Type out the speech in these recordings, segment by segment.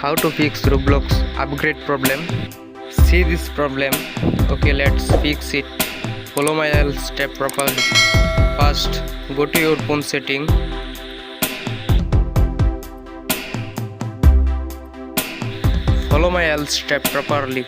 How to fix Roblox upgrade problem? See this problem. Okay, let's fix it. Follow my step properly. First, go to your phone setting. Follow my step properly.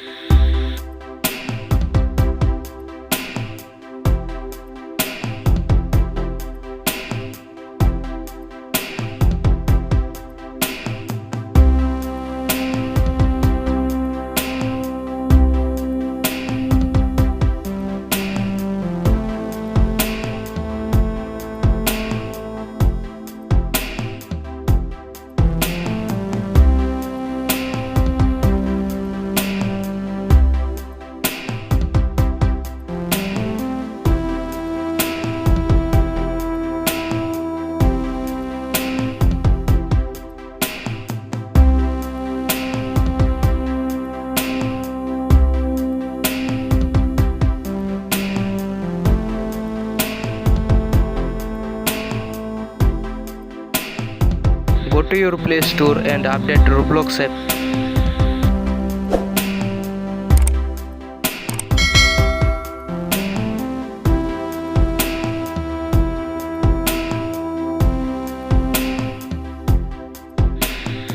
Go to your Play Store and update Roblox app.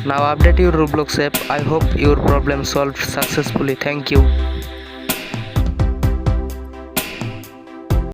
Now update your Roblox app. I hope your problem solved successfully. Thank you.